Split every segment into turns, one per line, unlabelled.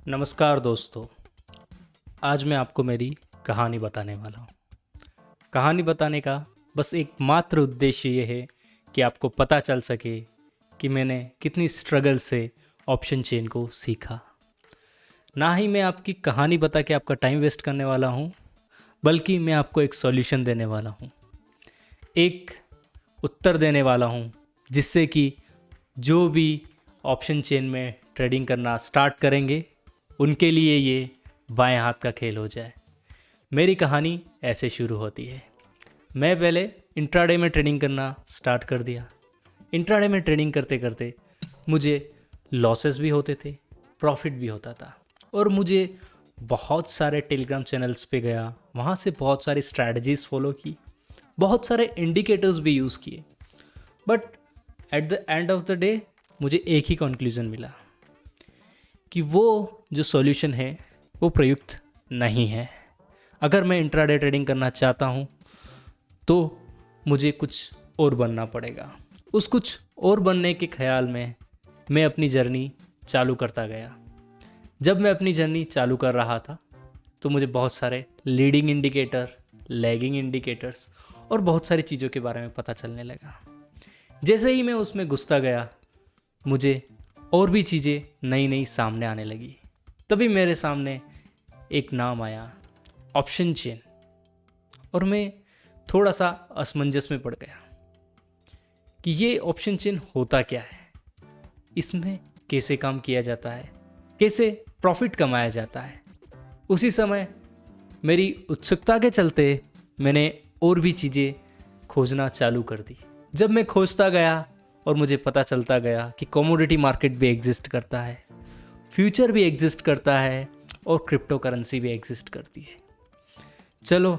नमस्कार दोस्तों। आज मैं आपको मेरी कहानी बताने वाला हूँ। कहानी बताने का बस एकमात्र उद्देश्य ये है कि आपको पता चल सके कि मैंने कितनी स्ट्रगल से ऑप्शन चेन को सीखा। ना ही मैं आपकी कहानी बता के आपका टाइम वेस्ट करने वाला हूँ, बल्कि मैं आपको एक सॉल्यूशन देने वाला हूँ, एक उत्तर देने वाला हूँ, जिससे कि जो भी ऑप्शन चेन में ट्रेडिंग करना स्टार्ट करेंगे उनके लिए ये बाएं हाथ का खेल हो जाए। मेरी कहानी ऐसे शुरू होती है। मैं पहले इंट्राडे में ट्रेडिंग करना स्टार्ट कर दिया। इंट्राडे में ट्रेडिंग करते करते मुझे लॉसेस भी होते थे, प्रॉफिट भी होता था, और मुझे बहुत सारे टेलीग्राम चैनल्स पे गया, वहाँ से बहुत सारी स्ट्रैटेजीज फॉलो की, बहुत सारे इंडिकेटर्स भी यूज़ किए। But at the end of the day मुझे एक ही कंक्लूज़न मिला कि वो जो सॉल्यूशन है वो प्रयुक्त नहीं है। अगर मैं इंट्राडे ट्रेडिंग करना चाहता हूँ तो मुझे कुछ और बनना पड़ेगा। उस कुछ और बनने के ख्याल में मैं अपनी जर्नी चालू करता गया। जब मैं अपनी जर्नी चालू कर रहा था तो मुझे बहुत सारे लीडिंग इंडिकेटर, लैगिंग इंडिकेटर्स और बहुत सारी चीज़ों के बारे में पता चलने लगा। जैसे ही मैं उसमें घुसता गया, मुझे और भी चीज़ें नई नई सामने आने लगी। तभी मेरे सामने एक नाम आया, ऑप्शन चेन, और मैं थोड़ा सा असमंजस में पड़ गया कि ये ऑप्शन चेन होता क्या है, इसमें कैसे काम किया जाता है, कैसे प्रॉफिट कमाया जाता है। उसी समय मेरी उत्सुकता के चलते मैंने और भी चीज़ें खोजना चालू कर दी। जब मैं खोजता गया और मुझे पता चलता गया कि कमोडिटी मार्केट भी एग्जिस्ट करता है, फ्यूचर भी एग्जिस्ट करता है, और क्रिप्टो करेंसी भी एग्जिस्ट करती है। चलो,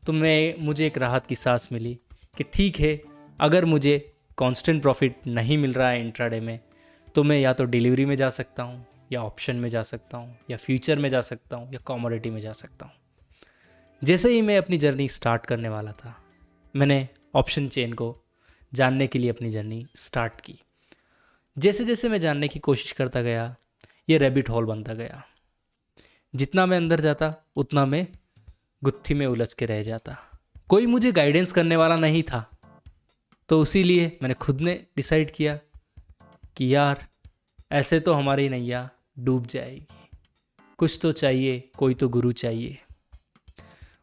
तो मुझे एक राहत की सांस मिली कि ठीक है, अगर मुझे कांस्टेंट प्रॉफिट नहीं मिल रहा है इंट्राडे में, तो मैं या तो डिलीवरी में जा सकता हूँ, या ऑप्शन में जा सकता हूँ, या फ्यूचर में जा सकता हूँ, या कमोडिटी में जा सकता हूँ। जैसे ही मैं अपनी जर्नी स्टार्ट करने वाला था, मैंने ऑप्शन चेन को जानने के लिए अपनी जर्नी स्टार्ट की। जैसे जैसे मैं जानने की कोशिश करता गया, ये रैबिट होल बनता गया। जितना मैं अंदर जाता उतना मैं गुत्थी में उलझ के रह जाता। कोई मुझे गाइडेंस करने वाला नहीं था, तो इसीलिए मैंने खुद ने डिसाइड किया कि यार, ऐसे तो हमारी नैया डूब जाएगी, कुछ तो चाहिए, कोई तो गुरु चाहिए।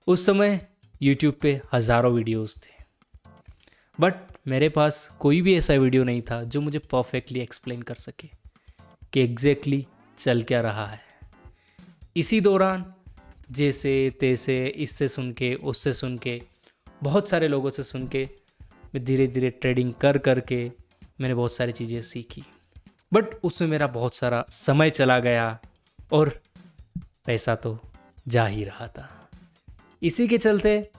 उस समय यूट्यूब पे हज़ारों वीडियोस थे, बट मेरे पास कोई भी ऐसा वीडियो नहीं था जो मुझे परफेक्टली एक्सप्लेन कर सके कि एग्जैक्टली चल क्या रहा है। इसी दौरान जैसे तैसे, इससे सुन के, उससे सुन के, बहुत सारे लोगों से सुन के, मैं धीरे धीरे ट्रेडिंग कर कर के मैंने बहुत सारी चीज़ें सीखी। बट उसमें मेरा बहुत सारा समय चला गया और पैसा तो जा ही रहा था। इसी के चलते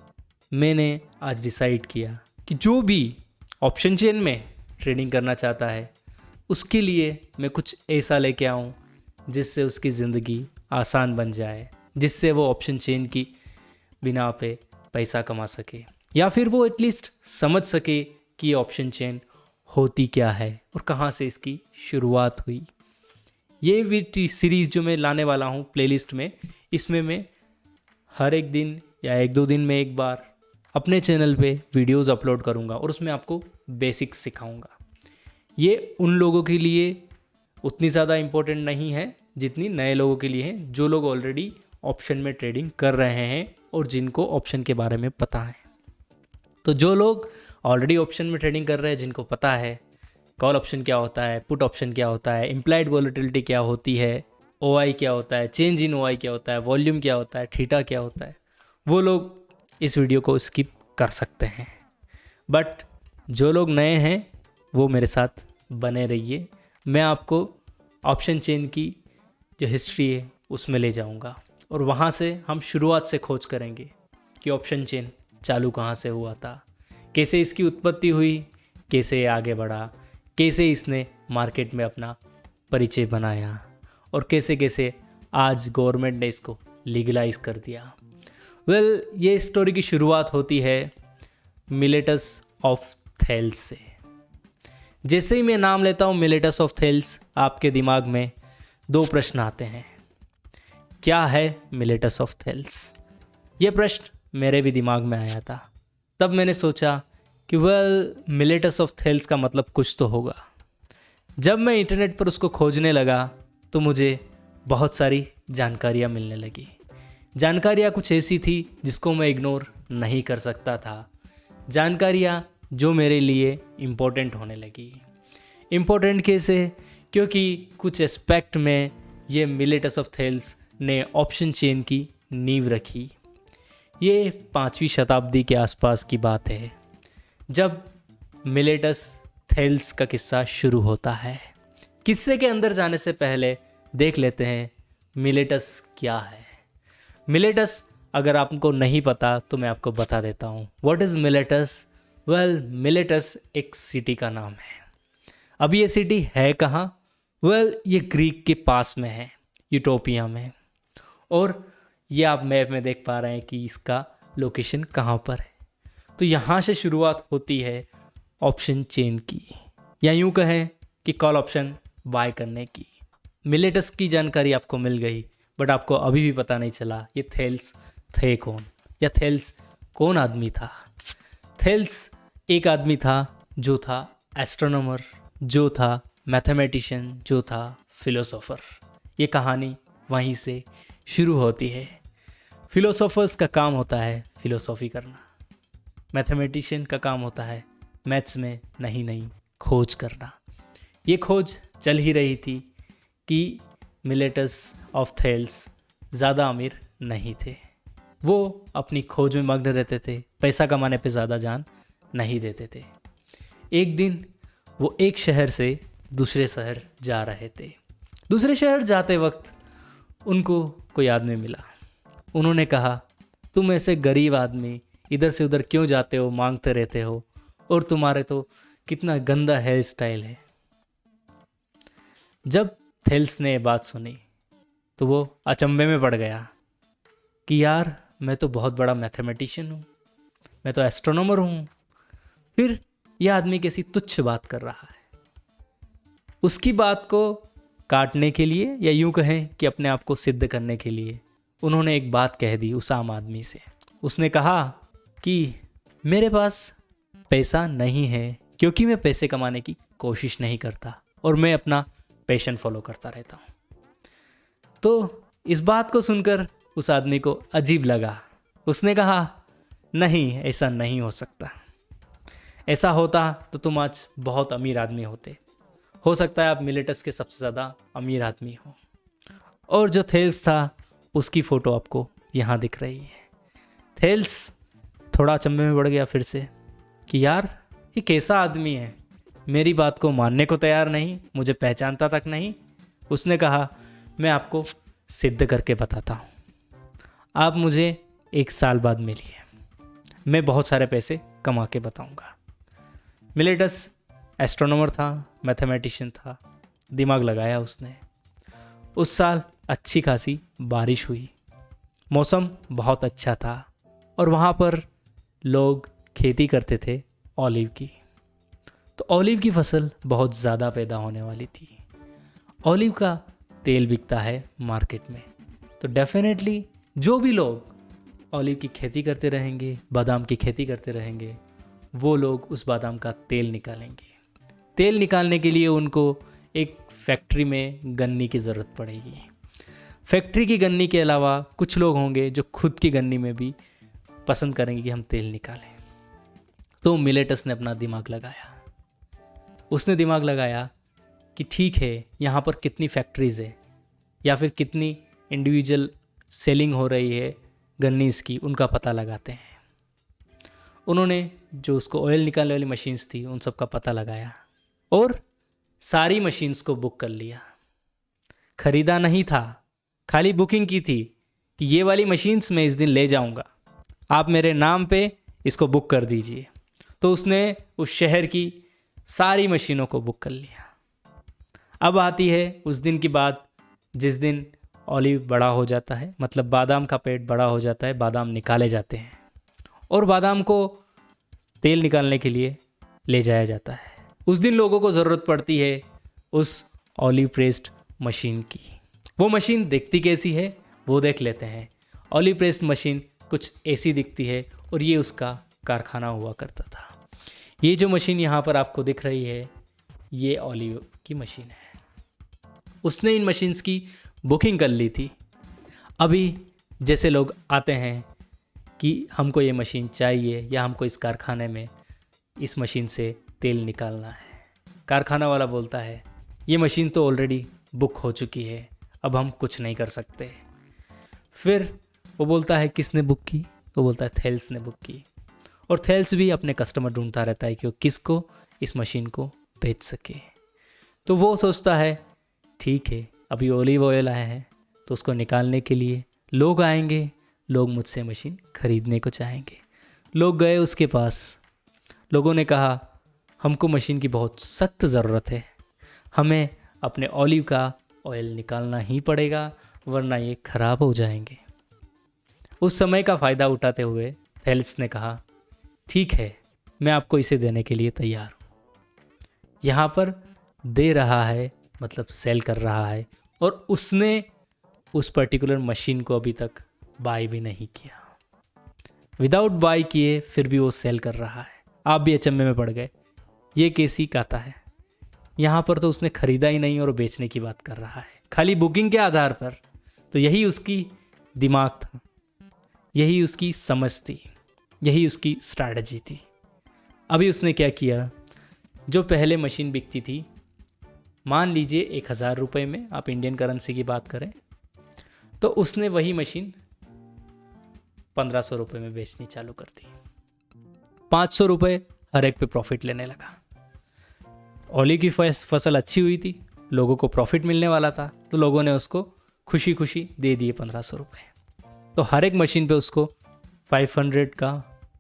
मैंने आज डिसाइड किया कि जो भी ऑप्शन चेन में ट्रेडिंग करना चाहता है, उसके लिए मैं कुछ ऐसा लेके आऊँ जिससे उसकी ज़िंदगी आसान बन जाए, जिससे वो ऑप्शन चेन की बिना पे पैसा कमा सके, या फिर वो एटलीस्ट समझ सके कि ये ऑप्शन चेन होती क्या है और कहाँ से इसकी शुरुआत हुई। ये भी सीरीज़ जो मैं लाने वाला हूँ प्लेलिस्ट में, इसमें मैं हर एक दिन या एक दो दिन में एक बार अपने चैनल पे वीडियोस अपलोड करूँगा और उसमें आपको बेसिक्स सिखाऊंगा। ये उन लोगों के लिए उतनी ज़्यादा इम्पोर्टेंट नहीं है जितनी नए लोगों के लिए है, जो लोग ऑलरेडी ऑप्शन में ट्रेडिंग कर रहे हैं और जिनको ऑप्शन के बारे में पता है। तो जो लोग ऑलरेडी ऑप्शन में ट्रेडिंग कर रहे हैं, जिनको पता है कॉल ऑप्शन क्या होता है, पुट ऑप्शन क्या होता है, इम्प्लाइड वॉलेटिलिटी क्या होती है, ओआई क्या होता है, चेंज इन ओआई क्या होता है, वॉल्यूम क्या होता है, थीटा क्या होता है, वो लोग इस वीडियो को स्किप कर सकते हैं। बट जो लोग नए हैं वो मेरे साथ बने रहिए। मैं आपको ऑप्शन चेन की जो हिस्ट्री है उसमें ले जाऊंगा, और वहाँ से हम शुरुआत से खोज करेंगे कि ऑप्शन चेन चालू कहाँ से हुआ था, कैसे इसकी उत्पत्ति हुई, कैसे ये आगे बढ़ा, कैसे इसने मार्केट में अपना परिचय बनाया, और कैसे कैसे आज गवर्नमेंट ने इसको लीगलाइज कर दिया। ये स्टोरी की शुरुआत होती है मिलेटस ऑफ थेल्स से। जैसे ही मैं नाम लेता हूँ मिलेटस ऑफ थेल्स, आपके दिमाग में दो प्रश्न आते हैं। क्या है मिलेटस ऑफ थेल्स? ये प्रश्न मेरे भी दिमाग में आया था। तब मैंने सोचा कि मिलेटस ऑफ थेल्स का मतलब कुछ तो होगा। जब मैं इंटरनेट पर उसको खोजने लगा तो मुझे बहुत सारी जानकारियाँ मिलने लगी। जानकारियाँ कुछ ऐसी थी जिसको मैं इग्नोर नहीं कर सकता था, जानकारियाँ जो मेरे लिए इम्पोर्टेंट होने लगी। इम्पोर्टेंट कैसे? क्योंकि कुछ एस्पेक्ट में ये मिलेटस ऑफ थेल्स ने ऑप्शन चेन की नींव रखी। ये 5वीं शताब्दी के आसपास की बात है जब मिलेटस थेल्स का किस्सा शुरू होता है। किस्से के अंदर जाने से पहले देख लेते हैं मिलेटस क्या है। मिलेटस अगर आपको नहीं पता तो मैं आपको बता देता हूँ। What is Miletus? मिलेटस एक सिटी का नाम है। अब ये सिटी है कहाँ? ये ग्रीक के पास में है, यूटोपिया में। और ये आप मैप में देख पा रहे हैं कि इसका लोकेशन कहाँ पर है। तो यहाँ से शुरुआत होती है ऑप्शन चेन की, या यूँ कहें कि कॉल ऑप्शन बाय करने की। मिलेटस की जानकारी आपको मिल गई, बट आपको अभी भी पता नहीं चला ये थेल्स थे कौन, या थेल्स कौन आदमी था। थेल्स एक आदमी था जो था एस्ट्रोनॉमर, जो था मैथमेटिशियन, जो था फिलोसोफर। ये कहानी वहीं से शुरू होती है। फिलोसोफर्स का काम होता है फिलोसॉफी करना, मैथमेटिशियन का काम होता है मैथ्स में नई नई खोज करना। ये खोज चल ही रही थी कि मिलेटस ऑफ थेल्स ज़्यादा अमीर नहीं थे। वो अपनी खोज में मग्न रहते थे, पैसा कमाने पे ज़्यादा जान नहीं देते थे। एक दिन वो एक शहर से दूसरे शहर जा रहे थे। दूसरे शहर जाते वक्त उनको कोई आदमी मिला। उन्होंने कहा, तुम ऐसे गरीब आदमी इधर से उधर क्यों जाते हो, मांगते रहते हो, और तुम्हारे तो कितना गंदा हेयर स्टाइल है। जब थेल्स ने बात सुनी तो वो अचंभे में पड़ गया कि यार मैं तो बहुत बड़ा मैथमेटिशियन हूँ, मैं तो एस्ट्रोनॉमर हूँ, फिर यह आदमी कैसी तुच्छ बात कर रहा है। उसकी बात को काटने के लिए, या यूं कहें कि अपने आप को सिद्ध करने के लिए, उन्होंने एक बात कह दी उस आम आदमी से। उसने कहा कि मेरे पास पैसा नहीं है क्योंकि मैं पैसे कमाने की कोशिश नहीं करता और मैं अपना पैशन फॉलो करता रहता हूँ। तो इस बात को सुनकर उस आदमी को अजीब लगा। उसने कहा, नहीं, ऐसा नहीं हो सकता। ऐसा होता तो तुम आज बहुत अमीर आदमी होते। हो सकता है आप मिलेटस के सबसे ज़्यादा अमीर आदमी हो। और जो थेल्स था उसकी फ़ोटो आपको यहाँ दिख रही है। थेल्स थोड़ा अचंभे में पड़ गया फिर से कि यार ये कैसा आदमी है, मेरी बात को मानने को तैयार नहीं, मुझे पहचानता तक नहीं। उसने कहा, मैं आपको सिद्ध करके बताता हूँ, आप मुझे 1 साल बाद मिलिए, मैं बहुत सारे पैसे कमा के बताऊँगा। मिलेटस एस्ट्रोनॉमर था, मैथमेटिशियन था, दिमाग लगाया उसने। उस साल अच्छी खासी बारिश हुई, मौसम बहुत अच्छा था और वहाँ पर लोग खेती करते थे ऑलिव की। तो ऑलिव की फसल बहुत ज़्यादा पैदा होने वाली थी। ऑलिव का तेल बिकता है मार्केट में, तो डेफिनेटली जो भी लोग ऑलिव की खेती करते रहेंगे, बादाम की खेती करते रहेंगे, वो लोग उस बादाम का तेल निकालेंगे। तेल निकालने के लिए उनको एक फैक्ट्री में गन्नी की ज़रूरत पड़ेगी। फैक्ट्री की गन्नी के अलावा कुछ लोग होंगे जो खुद की गन्नी में भी पसंद करेंगे कि हम तेल निकालें। तो मिलेटस ने अपना दिमाग लगाया। उसने दिमाग लगाया कि ठीक है, यहाँ पर कितनी फैक्ट्रीज़ है या फिर कितनी इंडिविजुअल सेलिंग हो रही है गन्नीस की, उनका पता लगाते हैं। उन्होंने जो उसको ऑयल निकालने वाली मशीन्स थी उन सब का पता लगाया और सारी मशीन्स को बुक कर लिया। ख़रीदा नहीं था, खाली बुकिंग की थी कि ये वाली मशीन्स मैं इस दिन ले जाऊंगा, आप मेरे नाम पे इसको बुक कर दीजिए। तो उसने उस शहर की सारी मशीनों को बुक कर लिया। अब आती है उस दिन की बात जिस दिन ऑलिव बड़ा हो जाता है, मतलब बादाम का पेड़ बड़ा हो जाता है, बादाम निकाले जाते हैं और बादाम को तेल निकालने के लिए ले जाया जाता है। उस दिन लोगों को ज़रूरत पड़ती है उस ऑलिव प्रेस्ड मशीन की। वो मशीन दिखती कैसी है? वो देख लेते हैं। ऑलिव प्रेस्ड मशीन कुछ ऐसी दिखती है और ये उसका कारखाना हुआ करता था। ये जो मशीन यहाँ पर आपको दिख रही है ये ऑलिव की मशीन है। उसने इन मशीन्स की बुकिंग कर ली थी। अभी जैसे लोग आते हैं कि हमको ये मशीन चाहिए या हमको इस कारखाने में इस मशीन से तेल निकालना है, कारखाना वाला बोलता है ये मशीन तो ऑलरेडी बुक हो चुकी है, अब हम कुछ नहीं कर सकते। फिर वो बोलता है किसने बुक की? वो बोलता है थेल्स ने बुक की। और थेल्स भी अपने कस्टमर ढूंढता रहता है कि वो किसको इस मशीन को बेच सके। तो वो सोचता है ठीक है, अभी ओलिव ऑयल आया है तो उसको निकालने के लिए लोग आएंगे, लोग मुझसे मशीन खरीदने को चाहेंगे। लोग गए उसके पास, लोगों ने कहा हमको मशीन की बहुत सख्त ज़रूरत है, हमें अपने ऑलिव का ऑयल निकालना ही पड़ेगा वरना ये ख़राब हो जाएंगे। उस समय का फ़ायदा उठाते हुए थेल्स ने कहा ठीक है, मैं आपको इसे देने के लिए तैयार हूँ। यहाँ पर दे रहा है मतलब सेल कर रहा है, और उसने उस पर्टिकुलर मशीन को अभी तक बाय भी नहीं किया। विदाउट बाय किए फिर भी वो सेल कर रहा है। आप भी अचंभे में पड़ गए, ये कैसी कहता है? यहाँ पर तो उसने खरीदा ही नहीं और बेचने की बात कर रहा है, खाली बुकिंग के आधार पर। तो यही उसकी दिमाग था, यही उसकी समझ थी, यही उसकी स्ट्रैटेजी थी। अभी उसने क्या किया, जो पहले मशीन बिकती थी, मान लीजिए 1000 रुपये में, आप इंडियन करेंसी की बात करें, तो उसने वही मशीन 1500 रुपये में बेचनी चालू कर दी। 500 रुपये हर एक पे प्रॉफिट लेने लगा। ओलिव की फसल अच्छी हुई थी, लोगों को प्रॉफिट मिलने वाला था, तो लोगों ने उसको खुशी खुशी दे दिए 1500 रुपये। तो हर एक मशीन पे उसको 500 का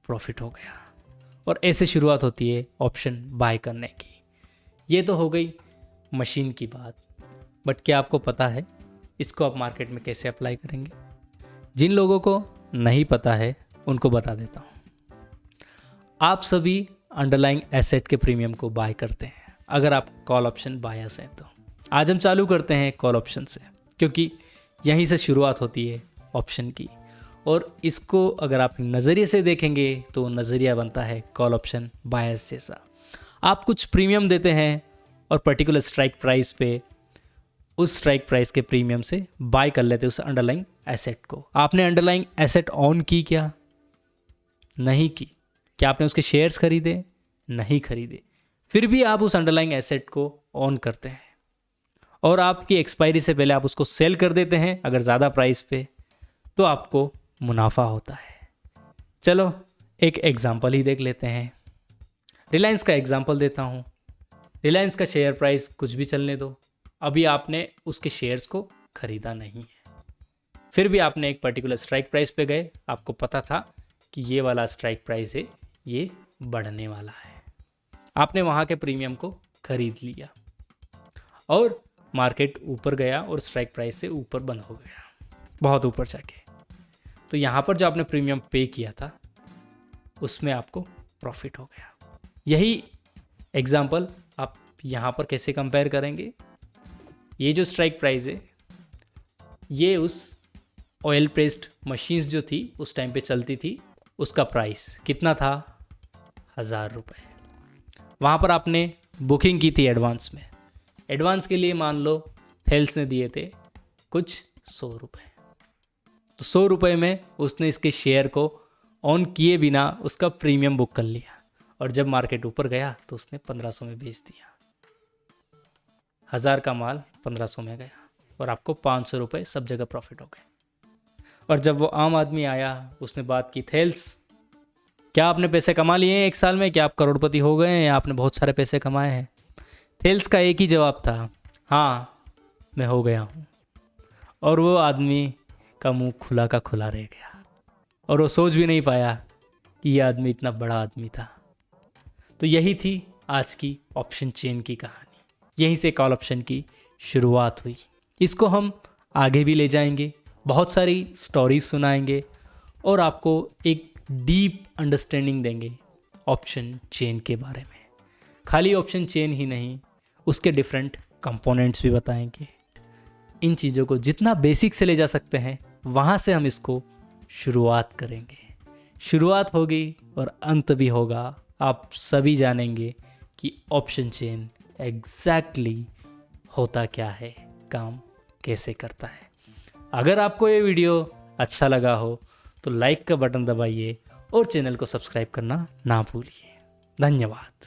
प्रॉफिट हो गया। और ऐसे शुरुआत होती है ऑप्शन बाय करने की। ये तो हो गई मशीन की बात, बट क्या आपको पता है इसको आप मार्केट में कैसे अप्लाई करेंगे? जिन लोगों को नहीं पता है उनको बता देता हूँ। आप सभी अंडरलाइंग एसेट के प्रीमियम को बाय करते हैं अगर आप कॉल ऑप्शन बायर्स हैं तो। आज हम चालू करते हैं कॉल ऑप्शन से, क्योंकि यहीं से शुरुआत होती है ऑप्शन की। और इसको अगर आप नज़रिए से देखेंगे तो नज़रिया बनता है कॉल ऑप्शन बायर्स जैसा। आप कुछ प्रीमियम देते हैं और पर्टिकुलर स्ट्राइक प्राइस पे उस स्ट्राइक प्राइस के प्रीमियम से बाय कर लेते उस अंडरलाइंग एसेट को। आपने अंडरलाइंग एसेट ऑन की क्या? नहीं की। क्या आपने उसके शेयर्स खरीदे? नहीं खरीदे। फिर भी आप उस अंडरलाइंग एसेट को ऑन करते हैं और आपकी एक्सपायरी से पहले आप उसको सेल कर देते हैं अगर ज़्यादा प्राइस पे, तो आपको मुनाफा होता है। चलो एक एग्जांपल ही देख लेते हैं। रिलायंस का एग्जांपल देता हूँ। रिलायंस का शेयर प्राइस कुछ भी चलने दो, अभी आपने उसके शेयर्स को खरीदा नहीं है, फिर भी आपने एक पर्टिकुलर स्ट्राइक प्राइस पे गए, आपको पता था कि ये वाला स्ट्राइक प्राइस है, ये बढ़ने वाला है। आपने वहाँ के प्रीमियम को खरीद लिया और मार्केट ऊपर गया और स्ट्राइक प्राइस से ऊपर बंद हो गया, बहुत ऊपर जाके। तो यहाँ पर जो आपने प्रीमियम पे किया था उसमें आपको प्रॉफिट हो गया। यही एग्जाम्पल आप यहाँ पर कैसे कंपेयर करेंगे? ये जो स्ट्राइक प्राइस है ये उस ऑयल प्रेस्ड मशीन्स जो थी उस टाइम पे चलती थी, उसका प्राइस कितना था? 1000 रुपये। वहाँ पर आपने बुकिंग की थी एडवांस में। एडवांस के लिए मान लो थेल्स ने दिए थे कुछ 100 रुपये। तो 100 रुपये में उसने इसके शेयर को ऑन किए बिना उसका प्रीमियम बुक कर लिया, और जब मार्केट ऊपर गया तो उसने 1500 में बेच दिया। 1000 का माल 1500 में गया और आपको 500 रुपये सब जगह प्रॉफिट हो गए। और जब वो आम आदमी आया उसने बात की, थेल्स क्या आपने पैसे कमा लिए हैं एक साल में? क्या आप करोड़पति हो गए हैं या आपने बहुत सारे पैसे कमाए हैं? थेल्स का एक ही जवाब था, हाँ मैं हो गया हूँ। और वो आदमी का मुंह खुला का खुला रह गया और वो सोच भी नहीं पाया कि ये आदमी इतना बड़ा आदमी था। तो यही थी आज की ऑप्शन चेन की कहानी। यहीं से कॉल ऑप्शन की शुरुआत हुई। इसको हम आगे भी ले जाएंगे, बहुत सारी स्टोरीज सुनाएंगे और आपको एक डीप अंडरस्टैंडिंग देंगे ऑप्शन चेन के बारे में। खाली ऑप्शन चेन ही नहीं, उसके डिफरेंट कंपोनेंट्स भी बताएंगे। इन चीज़ों को जितना बेसिक से ले जा सकते हैं वहाँ से हम इसको शुरुआत करेंगे। शुरुआत होगी और अंत भी होगा। आप सभी जानेंगे कि ऑप्शन चेन एग्जैक्टली होता क्या है, काम कैसे करता है। अगर आपको ये वीडियो अच्छा लगा हो तो लाइक का बटन दबाइए और चैनल को सब्सक्राइब करना ना भूलिए। धन्यवाद।